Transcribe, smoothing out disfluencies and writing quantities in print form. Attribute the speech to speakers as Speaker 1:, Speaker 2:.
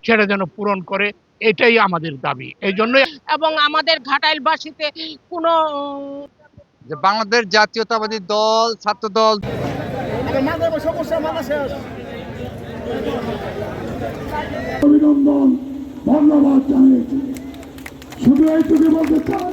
Speaker 1: সেটা যেন পূরণ করে, এটাই আমাদের দাবি। এই জন্য
Speaker 2: এবং আমাদের ঘাটাইলবাসীতে কোনো
Speaker 3: যে বাংলাদেশ জাতীয়তাবাদী দল, ছাত্র দল
Speaker 4: অভিনন্দন, ধন্যবাদ জানিয়েছি। শুধু এইটুকু বলতে চাই,